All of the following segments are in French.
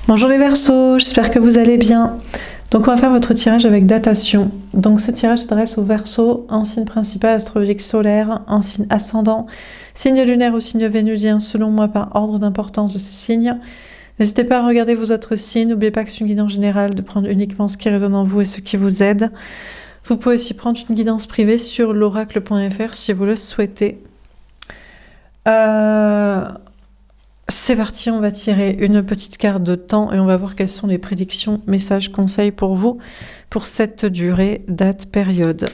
Bonjour les Verseaux, j'espère que vous allez bien. Donc on va faire votre tirage avec datation. Donc ce tirage s'adresse aux Verseaux en signe principal astrologique solaire, en signe ascendant, signe lunaire ou signe vénusien selon moi par ordre d'importance de ces signes. N'hésitez pas à regarder vos autres signes, n'oubliez pas que c'est une guidance générale, de prendre uniquement ce qui résonne en vous et ce qui vous aide. Vous pouvez aussi prendre une guidance privée sur l'oracle.fr si vous le souhaitez. C'est parti, on va tirer une petite carte de temps et on va voir quelles sont les prédictions, messages, conseils pour vous pour cette durée, date, période.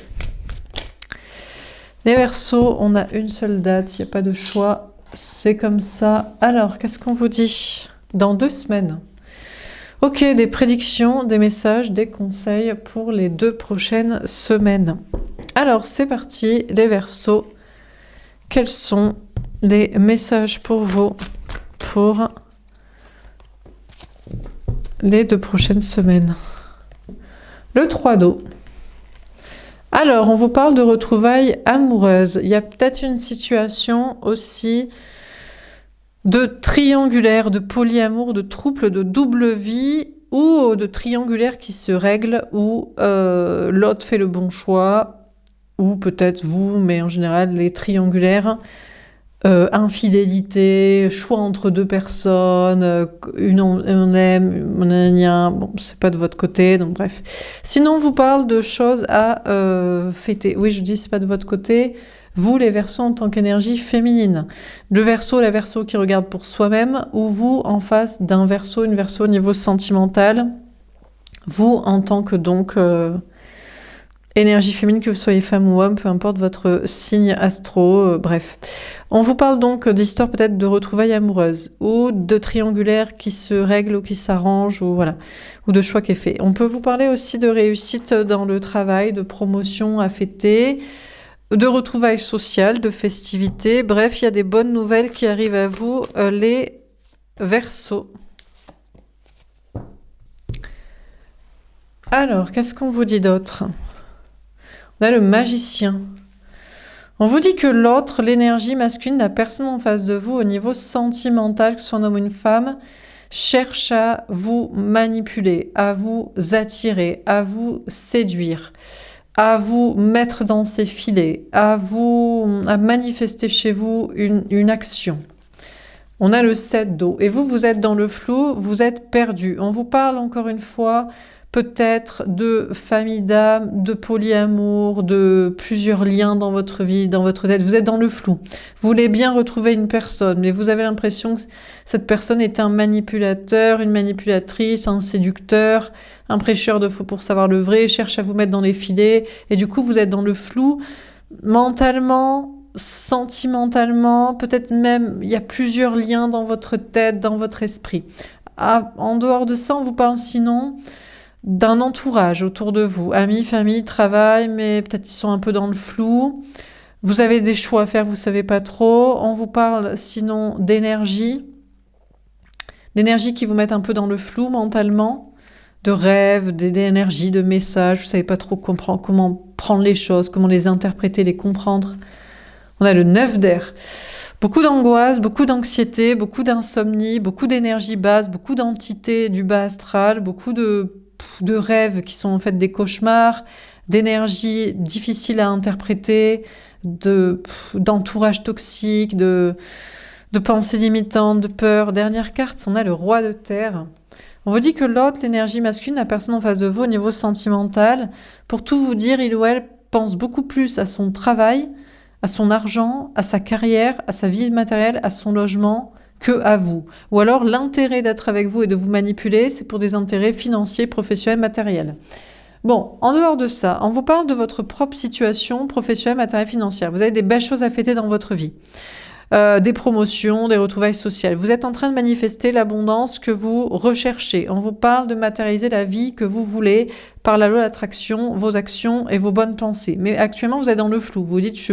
Les Verseaux, on a une seule date, il n'y a pas de choix, c'est comme ça. Alors, qu'est-ce qu'on vous dit? Dans 2 semaines. Ok, des prédictions, des messages, des conseils pour les 2 prochaines semaines. Alors, c'est parti, les Verseaux. Quels sont les messages pour vous pour les 2 prochaines semaines? Le 3 d'eau. Alors, on vous parle de retrouvailles amoureuses. Il y a peut-être une situation aussi de triangulaire, de polyamour, de trouble, de double vie ou de triangulaire qui se règle où l'autre fait le bon choix ou peut-être vous, mais en général les triangulaires. Infidélité, choix entre 2 personnes, une on aime, bon, c'est pas de votre côté, donc bref. Sinon, on vous parle de choses à fêter. Oui, je dis c'est pas de votre côté. Vous, les Verseaux, en tant qu'énergie féminine. Le Verseau, la Verseau qui regarde pour soi-même, ou vous, en face d'un Verseau, une Verseau au niveau sentimental. Vous, en tant que donc... énergie féminine, que vous soyez femme ou homme, peu importe votre signe astro, bref. On vous parle donc d'histoires peut-être de retrouvailles amoureuses ou de triangulaires qui se règlent ou qui s'arrangent ou voilà, ou de choix qui est fait. On peut vous parler aussi de réussite dans le travail, de promotion à fêter, de retrouvailles sociales, de festivités. Bref, il y a des bonnes nouvelles qui arrivent à vous, les Verseaux. Alors, qu'est-ce qu'on vous dit d'autre ? On a le magicien. On vous dit que l'autre, l'énergie masculine, la personne en face de vous au niveau sentimental, que ce soit un homme ou une femme, cherche à vous manipuler, à vous attirer, à vous séduire, à vous mettre dans ses filets, à manifester chez vous une action. On a le 7 d'eau. Et vous, vous êtes dans le flou, vous êtes perdu. On vous parle encore une fois peut-être de famille d'âme, de polyamour, de plusieurs liens dans votre vie, dans votre tête. Vous êtes dans le flou. Vous voulez bien retrouver une personne, mais vous avez l'impression que cette personne est un manipulateur, une manipulatrice, un séducteur, un prêcheur de faux pour savoir le vrai, cherche à vous mettre dans les filets, et du coup vous êtes dans le flou, mentalement, sentimentalement, peut-être même il y a plusieurs liens dans votre tête, dans votre esprit. En dehors de ça, on vous parle sinon d'un entourage autour de vous, amis, famille, travail, mais peut-être ils sont un peu dans le flou. Vous avez des choix à faire, vous savez pas trop. On vous parle sinon d'énergie qui vous mettent un peu dans le flou mentalement, de rêves, d'énergie, de messages. Vous savez pas trop comment prendre les choses, comment les interpréter, les comprendre. On a le 9 d'air. Beaucoup d'angoisse, beaucoup d'anxiété, beaucoup d'insomnie, beaucoup d'énergie basse, beaucoup d'entités du bas astral, beaucoup de rêves qui sont en fait des cauchemars, d'énergie difficile à interpréter, d'entourage toxique, de pensées limitantes, de peur. Dernière carte, on a le roi de terre. On vous dit que l'autre, l'énergie masculine, la personne en face de vous au niveau sentimental, pour tout vous dire, il ou elle pense beaucoup plus à son travail, à son argent, à sa carrière, à sa vie matérielle, à son logement, que à vous. Ou alors l'intérêt d'être avec vous et de vous manipuler, c'est pour des intérêts financiers, professionnels, matériels. Bon, en dehors de ça, on vous parle de votre propre situation professionnelle, matérielle, financière. Vous avez des belles choses à fêter dans votre vie. Des promotions, des retrouvailles sociales. Vous êtes en train de manifester l'abondance que vous recherchez. On vous parle de matérialiser la vie que vous voulez par la loi d'attraction, vos actions et vos bonnes pensées. Mais actuellement, vous êtes dans le flou. Vous vous dites, je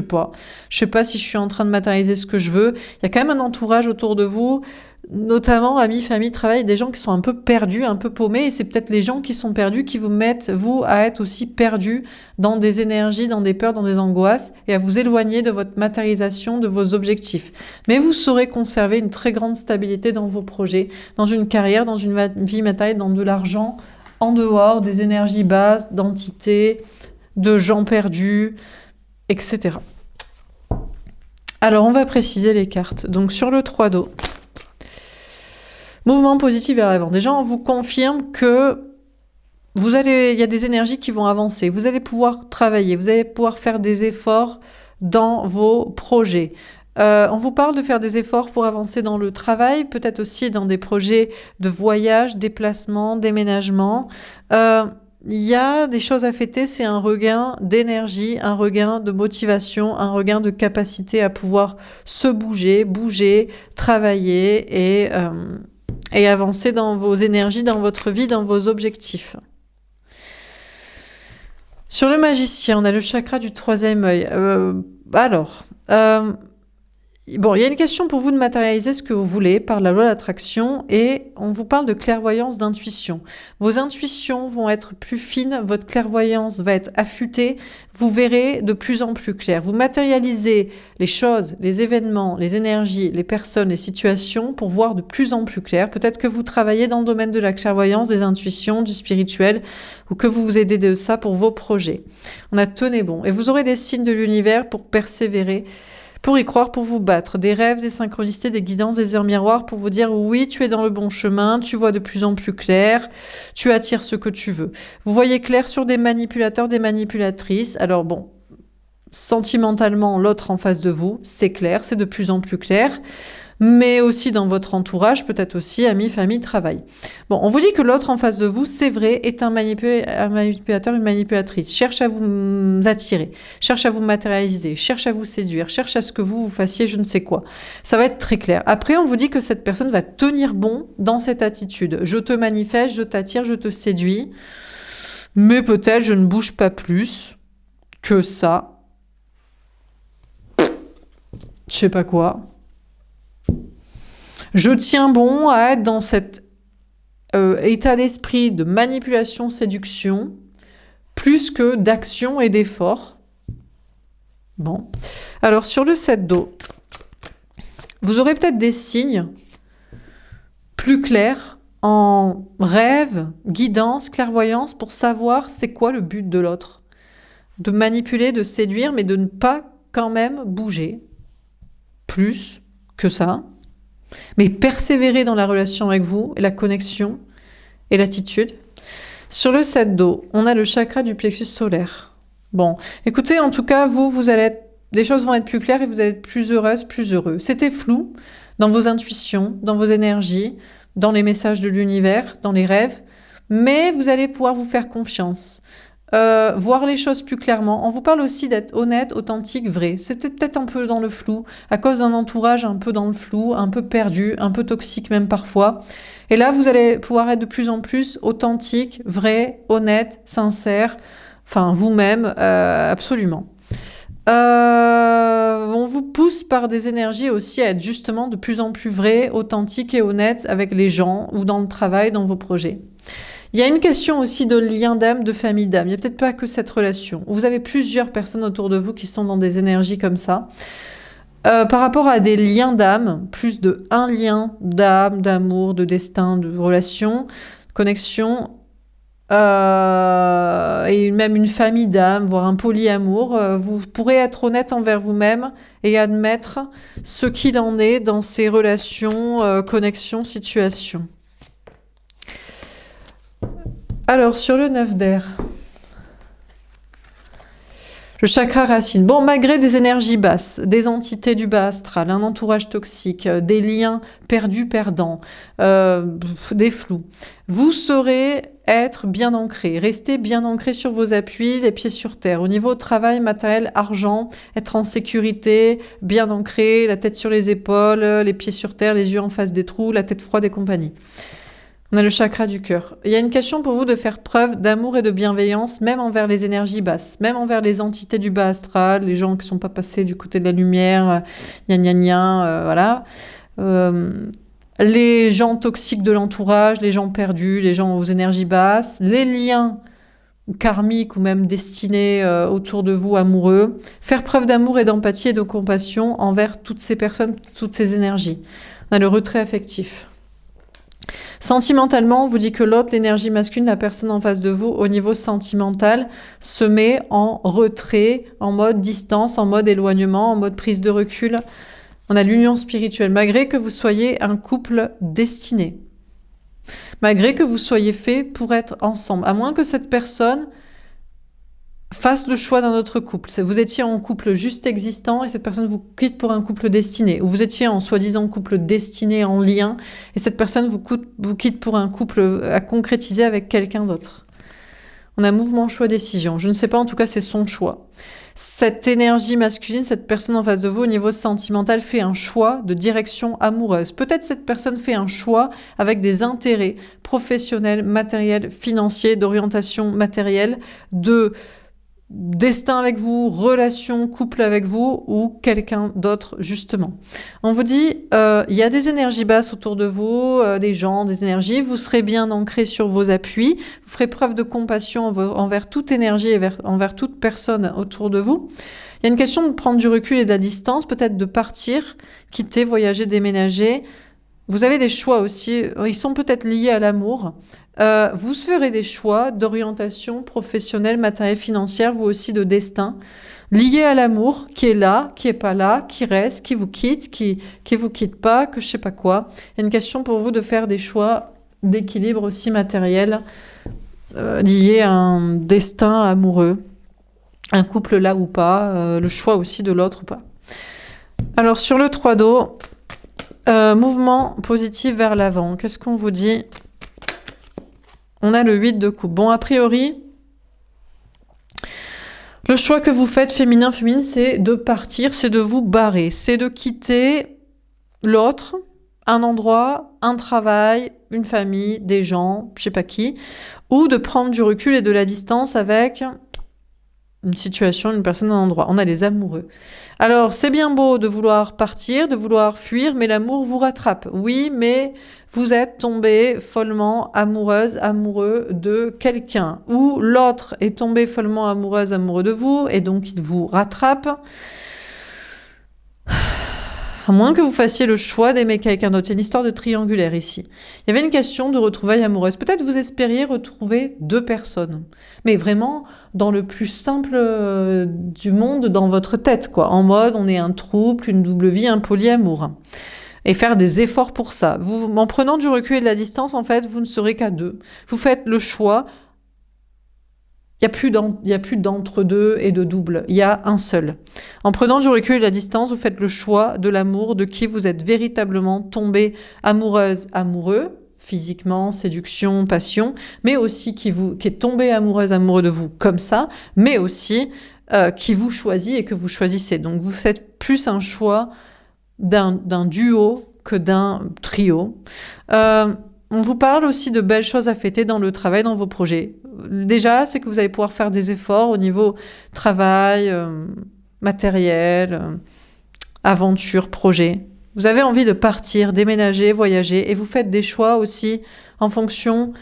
sais pas si je suis en train de matérialiser ce que je veux. Il y a quand même un entourage autour de vous notamment amis, famille, travail, des gens qui sont un peu perdus, un peu paumés, et c'est peut-être les gens qui sont perdus qui vous mettent, vous, à être aussi perdus dans des énergies, dans des peurs, dans des angoisses, et à vous éloigner de votre matérialisation, de vos objectifs. Mais vous saurez conserver une très grande stabilité dans vos projets, dans une carrière, dans une vie matérielle, dans de l'argent, en dehors des énergies basses, d'entités, de gens perdus, etc. Alors, on va préciser les cartes. Donc, sur le 3 d'eau, mouvement positif vers l'avant. Déjà, on vous confirme que il y a des énergies qui vont avancer. Vous allez pouvoir travailler, vous allez pouvoir faire des efforts dans vos projets. On vous parle de faire des efforts pour avancer dans le travail, peut-être aussi dans des projets de voyage, déplacement, déménagement. Il y a des choses à fêter, c'est un regain d'énergie, un regain de motivation, un regain de capacité à pouvoir se bouger, travailler et avancer dans vos énergies, dans votre vie, dans vos objectifs. Sur le magicien, on a le chakra du 3e œil. Bon, il y a une question pour vous de matérialiser ce que vous voulez par la loi d'attraction et on vous parle de clairvoyance, d'intuition. Vos intuitions vont être plus fines, votre clairvoyance va être affûtée, vous verrez de plus en plus clair. Vous matérialisez les choses, les événements, les énergies, les personnes, les situations pour voir de plus en plus clair. Peut-être que vous travaillez dans le domaine de la clairvoyance, des intuitions, du spirituel ou que vous vous aidez de ça pour vos projets. On a tenez bon. Et vous aurez des signes de l'univers pour persévérer, pour y croire, pour vous battre. Des rêves, des synchronicités, des guidances, des heures miroirs pour vous dire oui, tu es dans le bon chemin, tu vois de plus en plus clair, tu attires ce que tu veux. Vous voyez clair sur des manipulateurs, des manipulatrices. Alors bon, sentimentalement, l'autre en face de vous, c'est clair, c'est de plus en plus clair. Mais aussi dans votre entourage, peut-être aussi amis, famille, travail. Bon, on vous dit que l'autre en face de vous, c'est vrai, est un manipulateur, une manipulatrice. Cherche à vous attirer, cherche à vous matérialiser, cherche à vous séduire, cherche à ce que vous fassiez je ne sais quoi. Ça va être très clair. Après, on vous dit que cette personne va tenir bon dans cette attitude. Je te manifeste, je t'attire, je te séduis, mais peut-être je ne bouge pas plus que ça. Je sais pas quoi. Je tiens bon à être dans cet état d'esprit de manipulation, séduction, plus que d'action et d'effort. Bon. Alors, sur le 7 d'eau, vous aurez peut-être des signes plus clairs en rêve, guidance, clairvoyance pour savoir c'est quoi le but de l'autre. De manipuler, de séduire, mais de ne pas quand même bouger plus que ça. Mais persévérer dans la relation avec vous, et la connexion et l'attitude. Sur le 7 d'eau, on a le chakra du plexus solaire. Bon, écoutez, en tout cas, vous allez être, les choses vont être plus claires et vous allez être plus heureuse, plus heureux. C'était flou dans vos intuitions, dans vos énergies, dans les messages de l'univers, dans les rêves, mais vous allez pouvoir vous faire confiance. Voir les choses plus clairement. On vous parle aussi d'être honnête, authentique, vrai. C'est peut-être un peu dans le flou, à cause d'un entourage un peu dans le flou, un peu perdu, un peu toxique même parfois. Et là, vous allez pouvoir être de plus en plus authentique, vrai, honnête, sincère, enfin vous-même, absolument. On vous pousse par des énergies aussi à être justement de plus en plus vrai, authentique et honnête avec les gens ou dans le travail, dans vos projets. Il y a une question aussi de lien d'âme, de famille d'âme. Il n'y a peut-être pas que cette relation. Vous avez plusieurs personnes autour de vous qui sont dans des énergies comme ça. Par rapport à des liens d'âme, plus de un lien d'âme, d'amour, de destin, de relation, connexion, et même une famille d'âme, voire un polyamour, vous pourrez être honnête envers vous-même et admettre ce qu'il en est dans ces relations, connexions, situations. Alors, sur le 9 d'air, le chakra racine. Bon, malgré des énergies basses, des entités du bas astral, un entourage toxique, des liens perdus, perdants, des flous, vous saurez être bien ancré, rester bien ancré sur vos appuis, les pieds sur terre. Au niveau travail, matériel, argent, être en sécurité, bien ancré, la tête sur les épaules, les pieds sur terre, les yeux en face des trous, la tête froide et compagnie. On a le chakra du cœur. Il y a une question pour vous de faire preuve d'amour et de bienveillance, même envers les énergies basses, même envers les entités du bas astral, les gens qui ne sont pas passés du côté de la lumière, voilà. les gens toxiques de l'entourage, les gens perdus, les gens aux énergies basses, les liens karmiques ou même destinés autour de vous, amoureux. Faire preuve d'amour et d'empathie et de compassion envers toutes ces personnes, toutes ces énergies. On a le retrait affectif. Sentimentalement, on vous dit que l'autre, l'énergie masculine, la personne en face de vous, au niveau sentimental, se met en retrait, en mode distance, en mode éloignement, en mode prise de recul. On a l'union spirituelle, malgré que vous soyez un couple destiné. Malgré que vous soyez fait pour être ensemble. À moins que cette personne fasse le choix d'un autre couple. Vous étiez en couple juste existant et cette personne vous quitte pour un couple destiné. Ou vous étiez en soi-disant couple destiné en lien et cette personne vous quitte pour un couple à concrétiser avec quelqu'un d'autre. On a mouvement, choix, décision. Je ne sais pas, en tout cas, c'est son choix. Cette énergie masculine, cette personne en face de vous, au niveau sentimental, fait un choix de direction amoureuse. Peut-être cette personne fait un choix avec des intérêts professionnels, matériels, financiers, d'orientation matérielle, de destin avec vous, relation, couple avec vous ou quelqu'un d'autre justement. On vous dit, il y a des énergies basses autour de vous, des gens, des énergies, vous serez bien ancré sur vos appuis, vous ferez preuve de compassion envers toute énergie et envers toute personne autour de vous. Il y a une question de prendre du recul et de la distance, peut-être de partir, quitter, voyager, déménager. Vous avez des choix aussi, ils sont peut-être liés à l'amour. Vous ferez des choix d'orientation professionnelle, matérielle, financière, vous aussi de destin, liés à l'amour, qui est là, qui est pas là, qui reste, qui vous quitte, qui vous quitte pas, que je sais pas quoi. Il y a une question pour vous de faire des choix d'équilibre aussi matériel, liés à un destin amoureux, un couple là ou pas, le choix aussi de l'autre ou pas. Alors sur le 3 d'eau, mouvement positif vers l'avant. Qu'est-ce qu'on vous dit ? On a le 8 de coupe. Bon, a priori, le choix que vous faites, féminin, féminine, c'est de partir, c'est de vous barrer, c'est de quitter l'autre, un endroit, un travail, une famille, des gens, je sais pas qui, ou de prendre du recul et de la distance avec une situation, une personne, un endroit. On a les amoureux. Alors, c'est bien beau de vouloir partir, de vouloir fuir, mais l'amour vous rattrape. Oui, mais vous êtes tombé follement amoureuse, amoureux de quelqu'un. Ou l'autre est tombé follement amoureuse, amoureux de vous, et donc il vous rattrape. À moins que vous fassiez le choix d'aimer quelqu'un d'autre. Il y a une histoire de triangulaire ici. Il y avait une question de retrouvailles amoureuses. Peut-être vous espériez retrouver 2 personnes. Mais vraiment, dans le plus simple du monde, dans votre tête, quoi. En mode, on est un couple, une double vie, un polyamour. Et faire des efforts pour ça. En prenant du recul et de la distance, en fait, vous ne serez qu'à 2. Vous faites le choix. Il n'y a plus d'entre-deux et de double. Il y a un seul. En prenant du recul et de la distance, vous faites le choix de l'amour, de qui vous êtes véritablement tombé amoureuse, amoureux, physiquement, séduction, passion, mais aussi qui est tombé amoureuse, amoureux de vous comme ça, mais aussi qui vous choisit et que vous choisissez. Donc vous faites plus un choix d'un duo que d'un trio. On vous parle aussi de belles choses à fêter dans le travail, dans vos projets. Déjà, c'est que vous allez pouvoir faire des efforts au niveau travail, matériel, aventure, projet. Vous avez envie de partir, déménager, voyager, et vous faites des choix aussi en fonction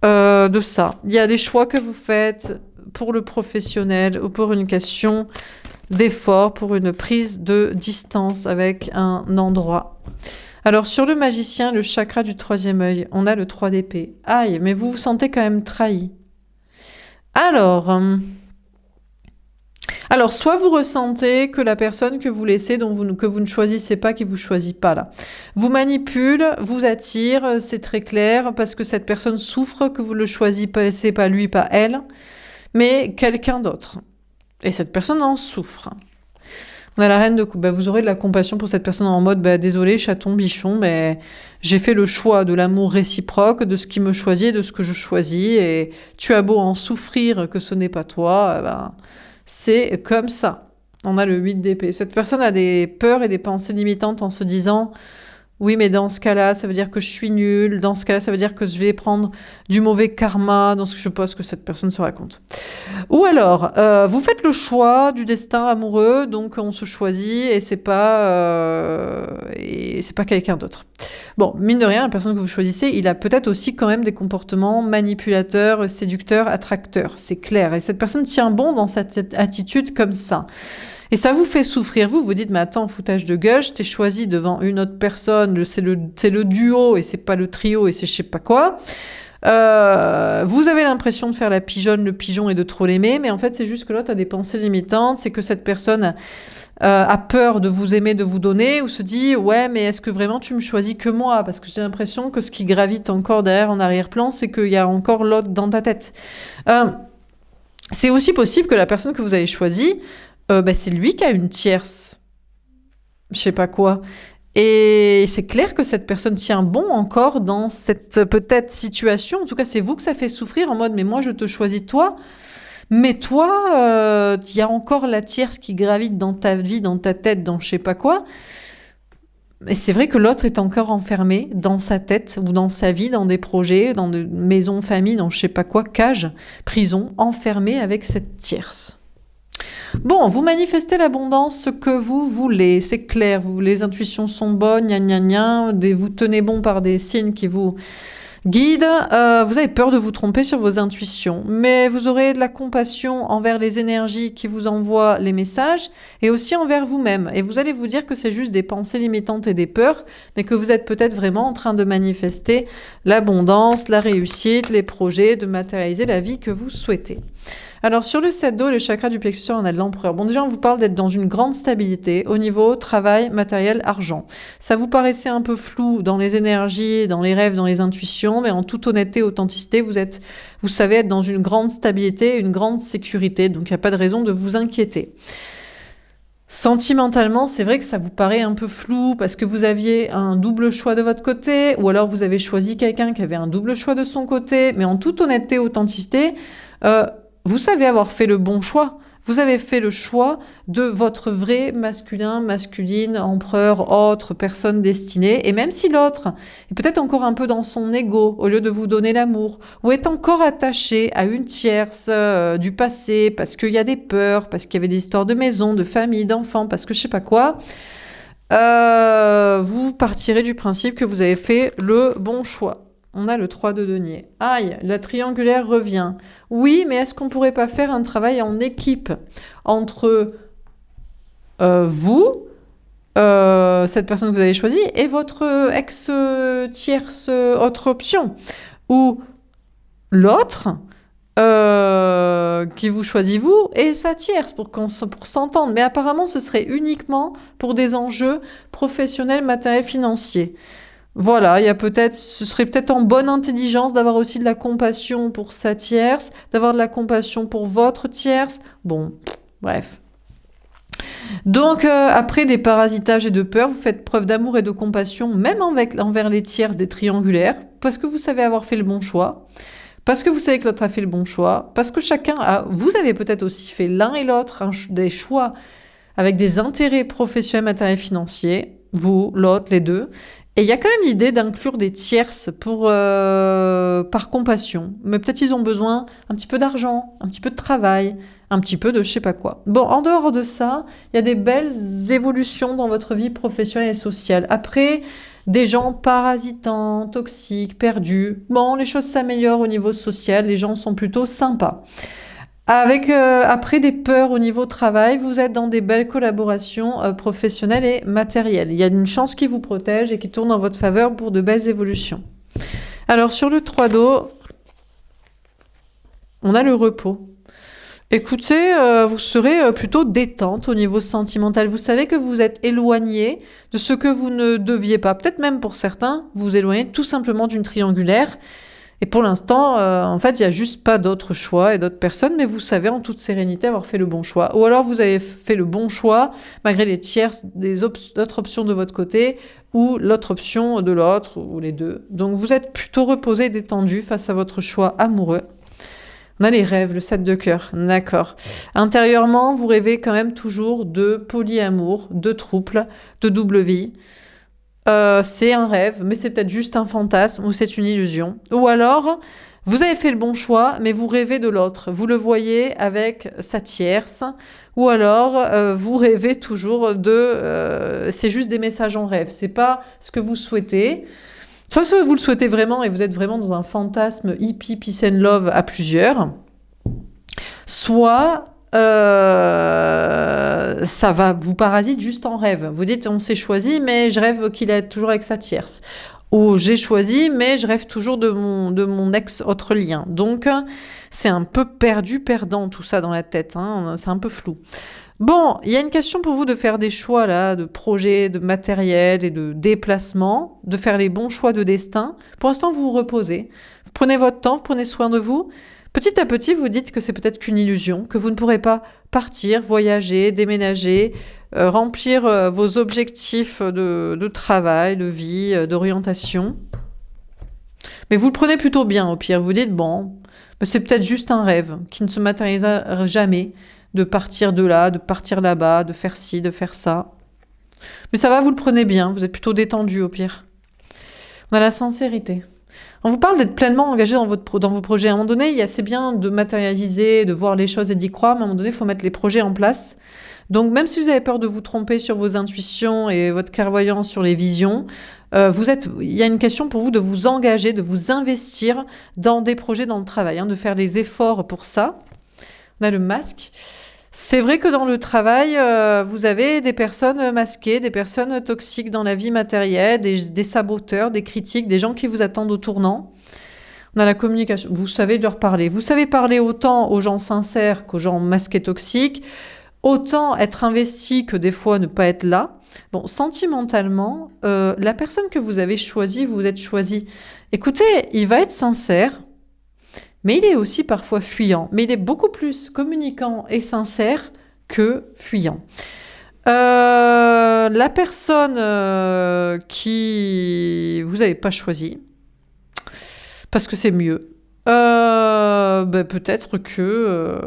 de ça. Il y a des choix que vous faites pour le professionnel ou pour une question d'effort, pour une prise de distance avec un endroit. Alors, sur le magicien, le chakra du 3e œil, on a le 3 d'épée. Aïe, mais vous vous sentez quand même trahi. Alors, soit vous ressentez que la personne que vous laissez, que vous ne choisissez pas, qui vous choisit pas là, vous manipule, vous attire, c'est très clair, parce que cette personne souffre, que vous le choisissez pas lui, pas elle, mais quelqu'un d'autre. Et cette personne en souffre. On a la reine de coupe. Vous aurez de la compassion pour cette personne en mode désolé chaton, bichon, mais j'ai fait le choix de l'amour réciproque, de ce qui me choisit et de ce que je choisis, et tu as beau en souffrir que ce n'est pas toi, c'est comme ça. On a le 8 d'épée. Cette personne a des peurs et des pensées limitantes en se disant Oui, mais dans ce cas-là, ça veut dire que je suis nulle. Dans ce cas-là, ça veut dire que je vais prendre du mauvais karma. Donc, je suppose que cette personne se raconte. Ou alors, vous faites le choix du destin amoureux, donc on se choisit et c'est pas quelqu'un d'autre. Bon, mine de rien, la personne que vous choisissez, il a peut-être aussi quand même des comportements manipulateurs, séducteurs, attracteurs. C'est clair. Et cette personne tient bon dans cette attitude comme ça. Et ça vous fait souffrir. Vous dites, mais attends, foutage de gueule, je t'ai choisi devant une autre personne, c'est le duo et c'est pas le trio et c'est je sais pas quoi. Vous avez l'impression de faire la pigeonne, le pigeon et de trop l'aimer, mais en fait c'est juste que l'autre a des pensées limitantes, c'est que cette personne a peur de vous aimer, de vous donner, ou se dit ouais mais est-ce que vraiment tu me choisis que moi, parce que j'ai l'impression que ce qui gravite encore derrière en arrière-plan, c'est qu'il y a encore l'autre dans ta tête. C'est aussi possible que la personne que vous avez choisie, c'est lui qui a une tierce, je sais pas quoi. Et c'est clair que cette personne tient bon encore dans cette peut-être situation. En tout cas, c'est vous que ça fait souffrir en mode mais moi je te choisis toi, mais toi, il y a encore la tierce qui gravite dans ta vie, dans ta tête, dans je sais pas quoi. Et c'est vrai que l'autre est encore enfermé dans sa tête ou dans sa vie, dans des projets, dans des maisons, familles, dans je sais pas quoi, cage, prison, enfermé avec cette tierce. Bon, vous manifestez l'abondance, ce que vous voulez, c'est clair, les intuitions sont bonnes, gna gna gna, vous tenez bon par des signes qui vous guident, vous avez peur de vous tromper sur vos intuitions, mais vous aurez de la compassion envers les énergies qui vous envoient les messages et aussi envers vous-même. Et vous allez vous dire que c'est juste des pensées limitantes et des peurs, mais que vous êtes peut-être vraiment en train de manifester l'abondance, la réussite, les projets, de matérialiser la vie que vous souhaitez. Alors sur le 7 d'eau, le chakra du plexus, on a de l'empereur. Bon, déjà on vous parle d'être dans une grande stabilité au niveau travail, matériel, argent. Ça vous paraissait un peu flou dans les énergies, dans les rêves, dans les intuitions, mais en toute honnêteté, authenticité, vous savez être dans une grande stabilité, une grande sécurité, donc il n'y a pas de raison de vous inquiéter. Sentimentalement, c'est vrai que ça vous paraît un peu flou parce que vous aviez un double choix de votre côté, ou alors vous avez choisi quelqu'un qui avait un double choix de son côté, mais en toute honnêteté, authenticité, vous savez avoir fait le bon choix. Vous avez fait le choix de votre vrai masculin, masculine, empereur, autre, personne destinée. Et même si l'autre est peut-être encore un peu dans son ego, au lieu de vous donner l'amour, ou est encore attaché à une tierce du passé, parce qu'il y a des peurs, parce qu'il y avait des histoires de maison, de famille, d'enfants, parce que je sais pas quoi, vous partirez du principe que vous avez fait le bon choix. On a le 3 de denier. Aïe, la triangulaire revient. Oui, mais est-ce qu'on pourrait pas faire un travail en équipe entre vous, cette personne que vous avez choisie, et votre ex-tierce autre option, ou l'autre qui vous choisit vous et sa tierce pour s'entendre. Mais apparemment, ce serait uniquement pour des enjeux professionnels, matériels, financiers. Voilà, ce serait peut-être en bonne intelligence d'avoir aussi de la compassion pour sa tierce, d'avoir de la compassion pour votre tierce. Bon, bref. Donc, après des parasitages et de peur, vous faites preuve d'amour et de compassion, même envers les tierces des triangulaires, parce que vous savez avoir fait le bon choix, parce que vous savez que l'autre a fait le bon choix, parce que vous avez peut-être aussi fait l'un et l'autre des choix avec des intérêts professionnels, matériels, financiers, vous, l'autre, les deux. Et il y a quand même l'idée d'inclure des tierces par compassion. Mais peut-être ils ont besoin un petit peu d'argent, un petit peu de travail, un petit peu de je sais pas quoi. Bon, en dehors de ça, il y a des belles évolutions dans votre vie professionnelle et sociale. Après, des gens parasitants, toxiques, perdus. Bon, les choses s'améliorent au niveau social, les gens sont plutôt sympas. Après des peurs au niveau travail, vous êtes dans des belles collaborations professionnelles et matérielles. Il y a une chance qui vous protège et qui tourne en votre faveur pour de belles évolutions. Alors sur le 3 d'eau, on a le repos. Écoutez, vous serez plutôt détente au niveau sentimental. Vous savez que vous êtes éloigné de ce que vous ne deviez pas. Peut-être même pour certains, vous éloignez tout simplement d'une triangulaire. Et pour l'instant, en fait, il n'y a juste pas d'autres choix et d'autres personnes, mais vous savez en toute sérénité avoir fait le bon choix. Ou alors vous avez fait le bon choix, malgré les tierces, d'autres options de votre côté, ou l'autre option de l'autre, ou les deux. Donc vous êtes plutôt reposé et détendu face à votre choix amoureux. On a les rêves, le 7 de cœur, d'accord. Intérieurement, vous rêvez quand même toujours de polyamour, de trouble, de double vie. c'est un rêve, mais c'est peut-être juste un fantasme ou c'est une illusion. Ou alors, vous avez fait le bon choix, mais vous rêvez de l'autre. Vous le voyez avec sa tierce. Ou alors, vous rêvez toujours c'est juste des messages en rêve. C'est pas ce que vous souhaitez. Soit vous le souhaitez vraiment et vous êtes vraiment dans un fantasme hippie, peace and love à plusieurs. Soit ça va vous parasite juste en rêve. Vous dites on s'est choisi mais je rêve qu'il est toujours avec sa tierce. Ou j'ai choisi mais je rêve toujours de mon ex autre lien. Donc c'est un peu perdu perdant tout ça dans la tête, hein. C'est un peu flou. Bon, il y a une question pour vous de faire des choix là, de projets, de matériel et de déplacement, de faire les bons choix de destin. Pour l'instant, vous vous reposez. Vous prenez votre temps, vous prenez soin de vous. Petit à petit, vous dites que c'est peut-être qu'une illusion, que vous ne pourrez pas partir, voyager, déménager, remplir vos objectifs de travail, de vie, d'orientation. Mais vous le prenez plutôt bien, au pire. Vous dites, bon, c'est peut-être juste un rêve qui ne se matérialisera jamais, de partir de là, de partir là-bas, de faire ci, de faire ça. Mais ça va, vous le prenez bien, vous êtes plutôt détendu, au pire. On a la sincérité. On vous parle d'être pleinement engagé dans vos projets. À un moment donné, c'est bien de matérialiser, de voir les choses et d'y croire, mais à un moment donné, il faut mettre les projets en place. Donc, même si vous avez peur de vous tromper sur vos intuitions et votre clairvoyance sur les visions, il y a une question pour vous de vous engager, de vous investir dans des projets, dans le travail, hein, de faire les efforts pour ça. On a le masque. C'est vrai que dans le travail, vous avez des personnes masquées, des personnes toxiques dans la vie matérielle, des saboteurs, des critiques, des gens qui vous attendent au tournant. On a la communication. Vous savez leur parler. Vous savez parler autant aux gens sincères qu'aux gens masqués toxiques. Autant être investi que des fois ne pas être là. Bon, sentimentalement, la personne que vous avez choisie, vous êtes choisi. Écoutez, il va être sincère. Mais il est aussi parfois fuyant. Mais il est beaucoup plus communicant et sincère que fuyant. La personne qui vous n'avez pas choisi, parce que c'est mieux, peut-être que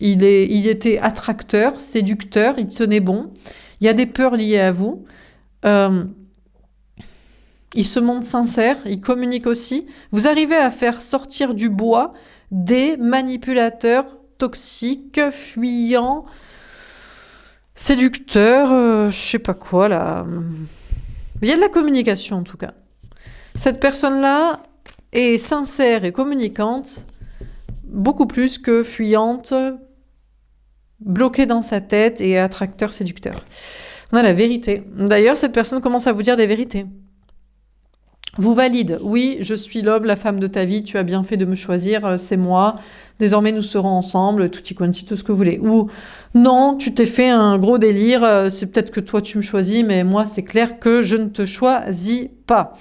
il était attracteur, séducteur, il tenait bon. Il y a des peurs liées à vous. Il se montre sincère, il communique aussi. Vous arrivez à faire sortir du bois des manipulateurs toxiques, fuyants, séducteurs, je sais pas quoi là. Il y a de la communication en tout cas. Cette personne-là est sincère et communicante, beaucoup plus que fuyante, bloquée dans sa tête et attracteur, séducteur. On a la vérité. D'ailleurs, cette personne commence à vous dire des vérités. Vous valide, oui, je suis l'homme, la femme de ta vie, tu as bien fait de me choisir, c'est moi, désormais nous serons ensemble, tutti quanti, tout ce que vous voulez. Ou non, tu t'es fait un gros délire, c'est peut-être que toi tu me choisis, mais moi c'est clair que je ne te choisis pas.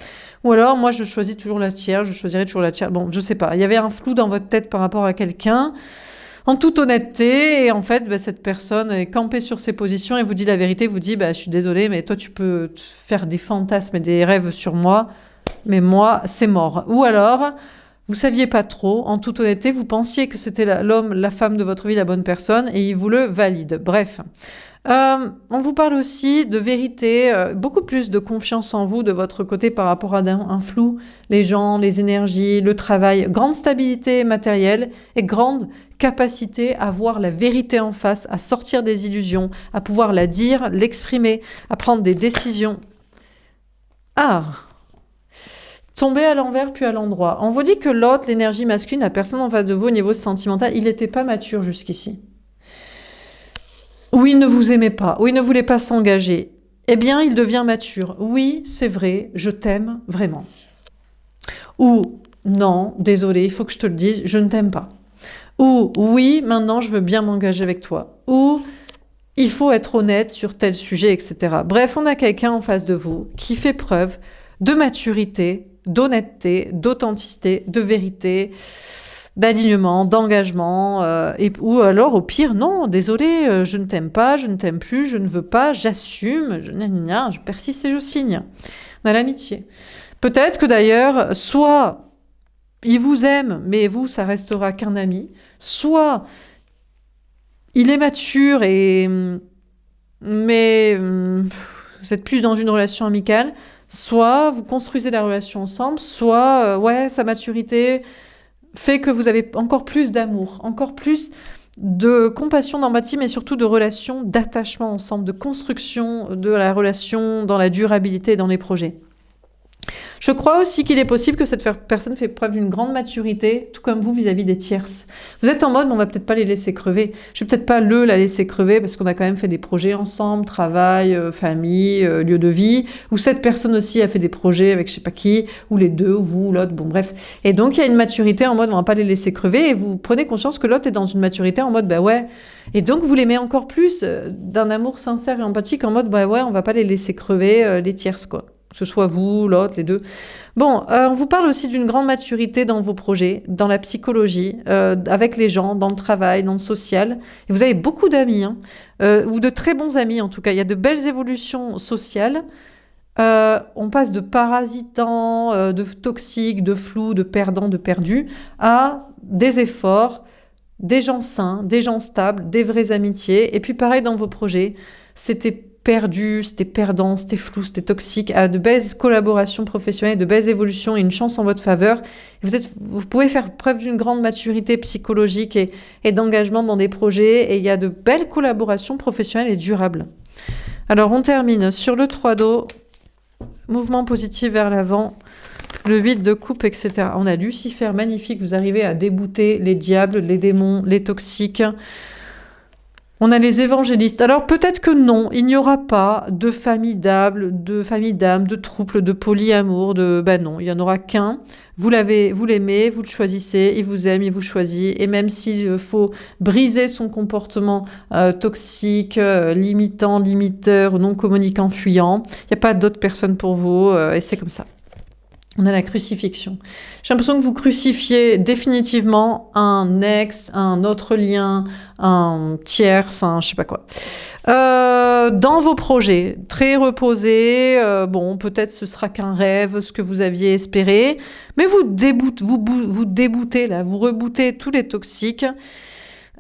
Ou alors moi je choisis toujours la tiers, je choisirai toujours la tiers. Bon, je sais pas, il y avait un flou dans votre tête par rapport à quelqu'un. En toute honnêteté, et en fait, cette personne est campée sur ses positions et vous dit la vérité, vous dit, je suis désolée, mais toi tu peux faire des fantasmes et des rêves sur moi, mais moi, c'est mort. Ou alors, vous saviez pas trop, en toute honnêteté, vous pensiez que c'était l'homme, la femme de votre vie, la bonne personne, et il vous le valide. Bref. On vous parle aussi de vérité, beaucoup plus de confiance en vous de votre côté par rapport à un flou, les gens, les énergies, le travail, grande stabilité matérielle et grande capacité à voir la vérité en face, à sortir des illusions, à pouvoir la dire, l'exprimer, à prendre des décisions. Ah! Tomber à l'envers puis à l'endroit. On vous dit que l'autre, l'énergie masculine, la personne en face de vous au niveau sentimental, il n'était pas mature jusqu'ici. Ou il ne vous aimait pas, ou il ne voulait pas s'engager. Eh bien, il devient mature. Oui, c'est vrai, je t'aime vraiment. Ou non, désolé, il faut que je te le dise, je ne t'aime pas. Ou oui, maintenant je veux bien m'engager avec toi. Ou il faut être honnête sur tel sujet, etc. Bref, on a quelqu'un en face de vous qui fait preuve de maturité, d'honnêteté, d'authenticité, de vérité, d'alignement, d'engagement, ou alors au pire, non, désolé, je ne t'aime pas, je ne t'aime plus, je ne veux pas, j'assume, je persiste et je signe. On a l'amitié. Peut-être que d'ailleurs, soit il vous aime, mais vous, ça restera qu'un ami, soit il est mature mais vous êtes plus dans une relation amicale, soit vous construisez la relation ensemble, soit sa maturité fait que vous avez encore plus d'amour, encore plus de compassion, d'empathie, mais surtout de relations, d'attachement ensemble, de construction de la relation dans la durabilité et dans les projets. Je crois aussi qu'il est possible que cette personne fait preuve d'une grande maturité, tout comme vous vis-à-vis des tierces. Vous êtes en mode, mais on va peut-être pas les laisser crever. Je vais peut-être pas la laisser crever parce qu'on a quand même fait des projets ensemble, travail, famille, lieu de vie, ou cette personne aussi a fait des projets avec je sais pas qui, ou les deux, ou vous, ou l'autre, bon bref. Et donc il y a une maturité en mode, on va pas les laisser crever, et vous prenez conscience que l'autre est dans une maturité en mode, bah ouais. Et donc vous l'aimez encore plus d'un amour sincère et empathique en mode, bah ouais, on va pas les laisser crever les tierces, quoi. Que ce soit vous, l'autre, les deux. Bon, on vous parle aussi d'une grande maturité dans vos projets, dans la psychologie, avec les gens, dans le travail, dans le social. Et vous avez beaucoup d'amis, ou de très bons amis en tout cas. Il y a de belles évolutions sociales. On passe de parasitants, de toxiques, de flous, de perdants, de perdus, à des efforts, des gens sains, des gens stables, des vraies amitiés. Et puis pareil dans vos projets, c'était perdu, c'était perdant, c'était flou, c'était toxique, à de belles collaborations professionnelles, de belles évolutions et une chance en votre faveur. Vous pouvez faire preuve d'une grande maturité psychologique et d'engagement dans des projets, et il y a de belles collaborations professionnelles et durables. Alors on termine sur le 3 d'eau, mouvement positif vers l'avant, le 8 de coupe, etc. On a Lucifer, magnifique, vous arrivez à débouter les diables, les démons, les toxiques. On a les évangélistes. Alors peut-être que non, il n'y aura pas de famille d'âmes, de trouble, de polyamour, non, il n'y en aura qu'un. Vous l'aimez, vous le choisissez, il vous aime, il vous choisit. Et même s'il faut briser son comportement toxique, limitant, limiteur, non communicant, fuyant, il n'y a pas d'autre personne pour vous, et c'est comme ça. On a la crucifixion. J'ai l'impression que vous crucifiez définitivement un ex, un autre lien, un tierce, un je sais pas quoi. Dans vos projets, très reposés, peut-être ce sera qu'un rêve, ce que vous aviez espéré, mais vous déboutez là, vous rebootez tous les toxiques.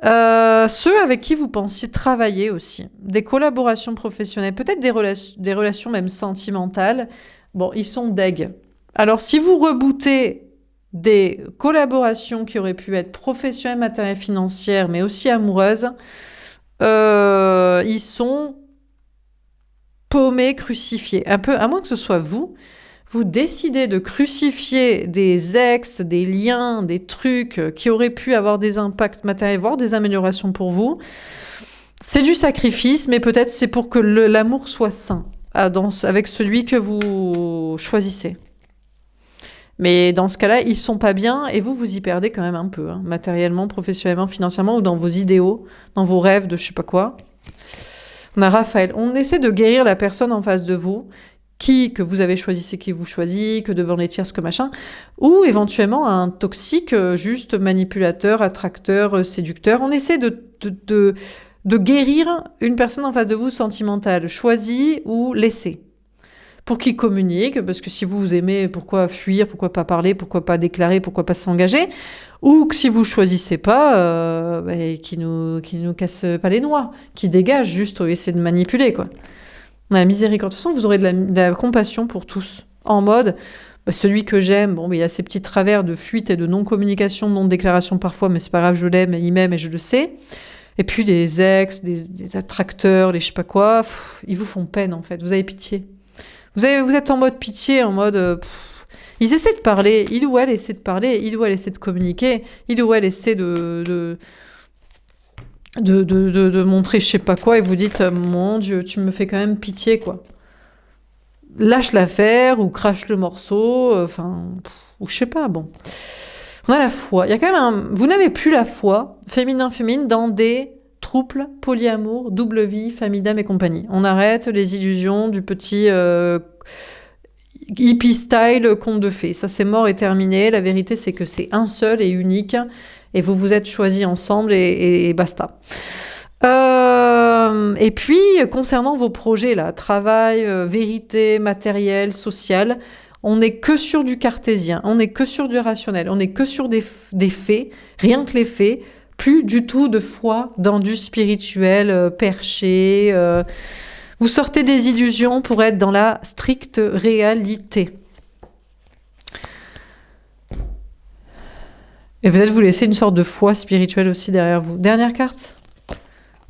Ceux avec qui vous pensiez travailler aussi. Des collaborations professionnelles, peut-être des relations même sentimentales. Bon, ils sont deg. Alors, si vous rebootez des collaborations qui auraient pu être professionnelles, matérielles, financières, mais aussi amoureuses, ils sont paumés, crucifiés. Un peu, à moins que ce soit vous décidez de crucifier des ex, des liens, des trucs qui auraient pu avoir des impacts matériels, voire des améliorations pour vous. C'est du sacrifice, mais peut-être c'est pour que l'amour soit sain avec celui que vous choisissez. Mais dans ce cas-là, ils sont pas bien et vous y perdez quand même un peu, matériellement, professionnellement, financièrement ou dans vos idéaux, dans vos rêves de je sais pas quoi. On a Raphaël. On essaie de guérir la personne en face de vous, que vous avez choisi, c'est qui vous choisit, que devant les tierces, que machin, ou éventuellement un toxique, juste manipulateur, attracteur, séducteur. On essaie de guérir une personne en face de vous sentimentale, choisie ou laissée. Pour qu'ils communiquent, parce que si vous vous aimez, pourquoi fuir, pourquoi pas parler, pourquoi pas déclarer, pourquoi pas s'engager, ou que si vous choisissez pas, qui nous casse pas les noix, qui dégage juste au essayer de manipuler, quoi. On a la miséricorde. De toute façon, vous aurez de la compassion pour tous, en mode, celui que j'aime, il a ses petits travers de fuite et de non-communication, de non-déclaration parfois, mais c'est pas grave, je l'aime, il m'aime et je le sais. Et puis des ex, des attracteurs, les je sais pas quoi, ils vous font peine en fait, vous avez pitié. Vous êtes en mode pitié, en mode... ils essaient de parler, il ou elle essaie de parler, il ou elle essaie de communiquer, il ou elle essaie de montrer je sais pas quoi, et vous dites, mon Dieu, tu me fais quand même pitié, quoi. Lâche l'affaire, ou crache le morceau, ou je sais pas, bon. On a la foi. Il y a quand même vous n'avez plus la foi, féminin, dans des... trouble, polyamour, double vie, famille d'âme et compagnie. On arrête les illusions du petit hippie style conte de fées. Ça, c'est mort et terminé. La vérité, c'est que c'est un seul et unique. Et vous vous êtes choisis ensemble et basta. Et puis, concernant vos projets, là, travail, vérité, matériel, social, on n'est que sur du cartésien, on n'est que sur du rationnel, on n'est que sur des faits, rien que les faits. Plus du tout de foi dans du spirituel perché. Vous sortez des illusions pour être dans la stricte réalité. Et peut-être vous laissez une sorte de foi spirituelle aussi derrière vous. Dernière carte.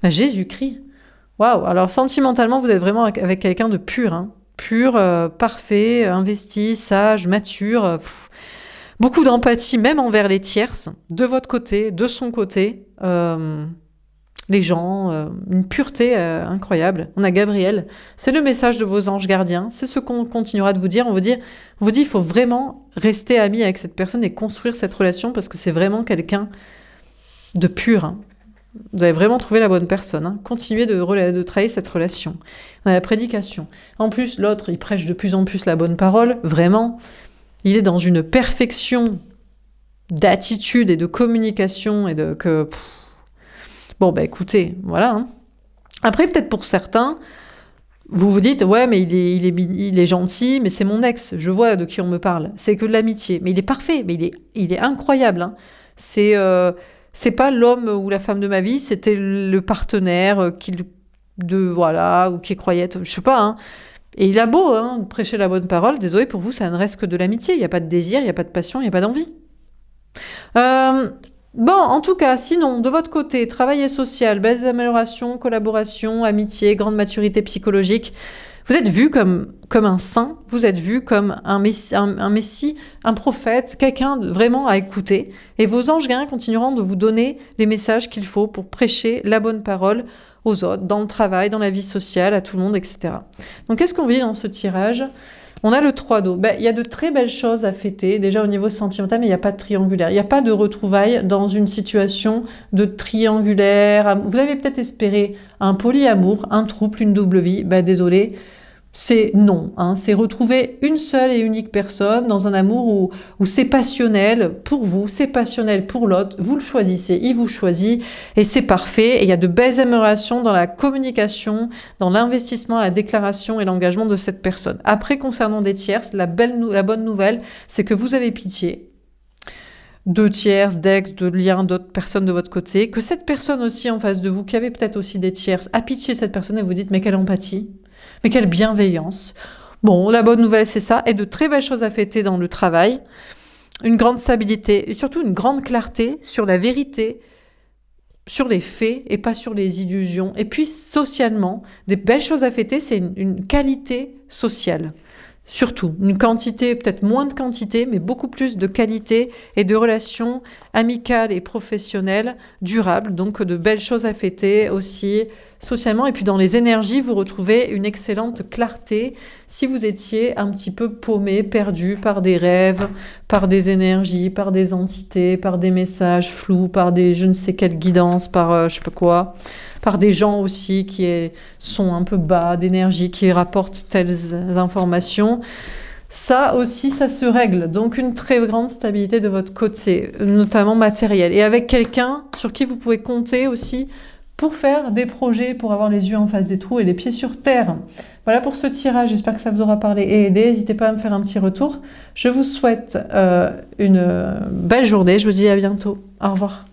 Jésus-Christ. Waouh. Alors sentimentalement, vous êtes vraiment avec quelqu'un de pur. Hein. Pur, parfait, investi, sage, mature. Beaucoup d'empathie, même envers les tierces. De votre côté, de son côté. Les gens, une pureté incroyable. On a Gabriel. C'est le message de vos anges gardiens. C'est ce qu'on continuera de vous dire. On vous dit, il faut vraiment rester ami avec cette personne et construire cette relation parce que c'est vraiment quelqu'un de pur. Hein. Vous avez vraiment trouvé la bonne personne. Hein. Continuez de travailler cette relation. On a la prédication. En plus, l'autre, il prêche de plus en plus la bonne parole. Vraiment, il est dans une perfection d'attitude et de communication et de que... Bon, écoutez, voilà. Hein. Après, peut-être pour certains, vous vous dites, ouais, mais il est gentil, mais c'est mon ex, je vois de qui on me parle. C'est que de l'amitié. Mais il est parfait, mais il est incroyable. Hein. C'est pas l'homme ou la femme de ma vie, c'était le partenaire ou qui croyait, je sais pas. Hein. Et il a beau prêcher la bonne parole, désolé pour vous, ça ne reste que de l'amitié. Il n'y a pas de désir, il n'y a pas de passion, il n'y a pas d'envie. Bon, en tout cas, sinon, de votre côté, travail social, belles améliorations, collaboration, amitié, grande maturité psychologique, vous êtes vu comme un saint, vous êtes vu comme un messie, un prophète, quelqu'un vraiment à écouter. Et vos anges gardiens continueront de vous donner les messages qu'il faut pour prêcher la bonne parole aux autres, dans le travail, dans la vie sociale, à tout le monde, etc. Donc, qu'est-ce qu'on vit dans ce tirage ? On a le 3 d'eau. Il y a de très belles choses à fêter, déjà au niveau sentimental, mais il n'y a pas de triangulaire. Il n'y a pas de retrouvailles dans une situation de triangulaire. Vous avez peut-être espéré un polyamour, un trouble, une double vie. Désolé, c'est non. Hein. C'est retrouver une seule et unique personne dans un amour où c'est passionnel pour vous, c'est passionnel pour l'autre. Vous le choisissez, il vous choisit et c'est parfait. Et il y a de belles améliorations dans la communication, dans l'investissement, la déclaration et l'engagement de cette personne. Après, concernant des tierces, la bonne nouvelle, c'est que vous avez pitié de tierces, d'ex, de liens, d'autres personnes de votre côté, que cette personne aussi en face de vous, qui avait peut-être aussi des tierces, a pitié cette personne et vous dites, mais quelle empathie, mais quelle bienveillance. Bon, la bonne nouvelle, c'est ça, et de très belles choses à fêter dans le travail, une grande stabilité, et surtout une grande clarté sur la vérité, sur les faits, et pas sur les illusions. Et puis, socialement, des belles choses à fêter, c'est une qualité sociale. Surtout, une quantité, peut-être moins de quantité, mais beaucoup plus de qualité et de relations amicales et professionnelles durables. Donc, de belles choses à fêter aussi socialement. Et puis, dans les énergies, vous retrouvez une excellente clarté si vous étiez un petit peu paumé, perdu par des rêves, par des énergies, par des entités, par des messages flous, par des je ne sais quelle guidance, par je sais pas quoi, par des gens aussi qui sont un peu bas d'énergie, qui rapportent telles informations. Ça aussi, ça se règle. Donc, une très grande stabilité de votre côté, notamment matérielle. Et avec quelqu'un sur qui vous pouvez compter aussi pour faire des projets, pour avoir les yeux en face des trous et les pieds sur terre. Voilà pour ce tirage, j'espère que ça vous aura parlé et aidé. N'hésitez pas à me faire un petit retour. Je vous souhaite une belle journée, je vous dis à bientôt. Au revoir.